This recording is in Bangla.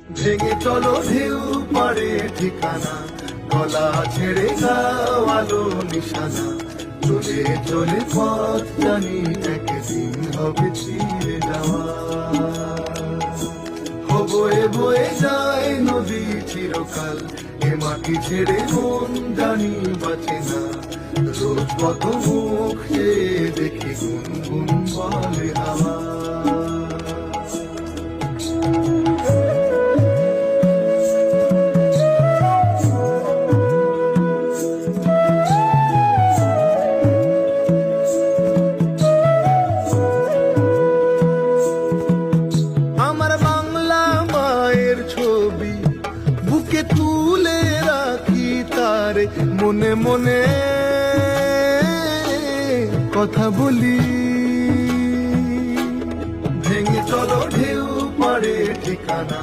ভেঙে চলো ঢেউ পারে ঠিকানা, গলা ছেড়ে গাও আলো নিশানা। চলে চলে পথ জানি একদিন হবে ছিঁড়ে যাওয়া। বয়ে বয়ে যায় নদী চিরকাল, এ মাটি ছেড়ে মন জানি বাঁচে না। রোজ কত মুখ দেখি গুনগুন বলে হাওয়া। আমার বাংলা মায়ের ছবি বুকে তুলে রাখি তারে, মনে মনে কথা বলি। ভেঙে চলো ঢেউ পারে ঠিকানা,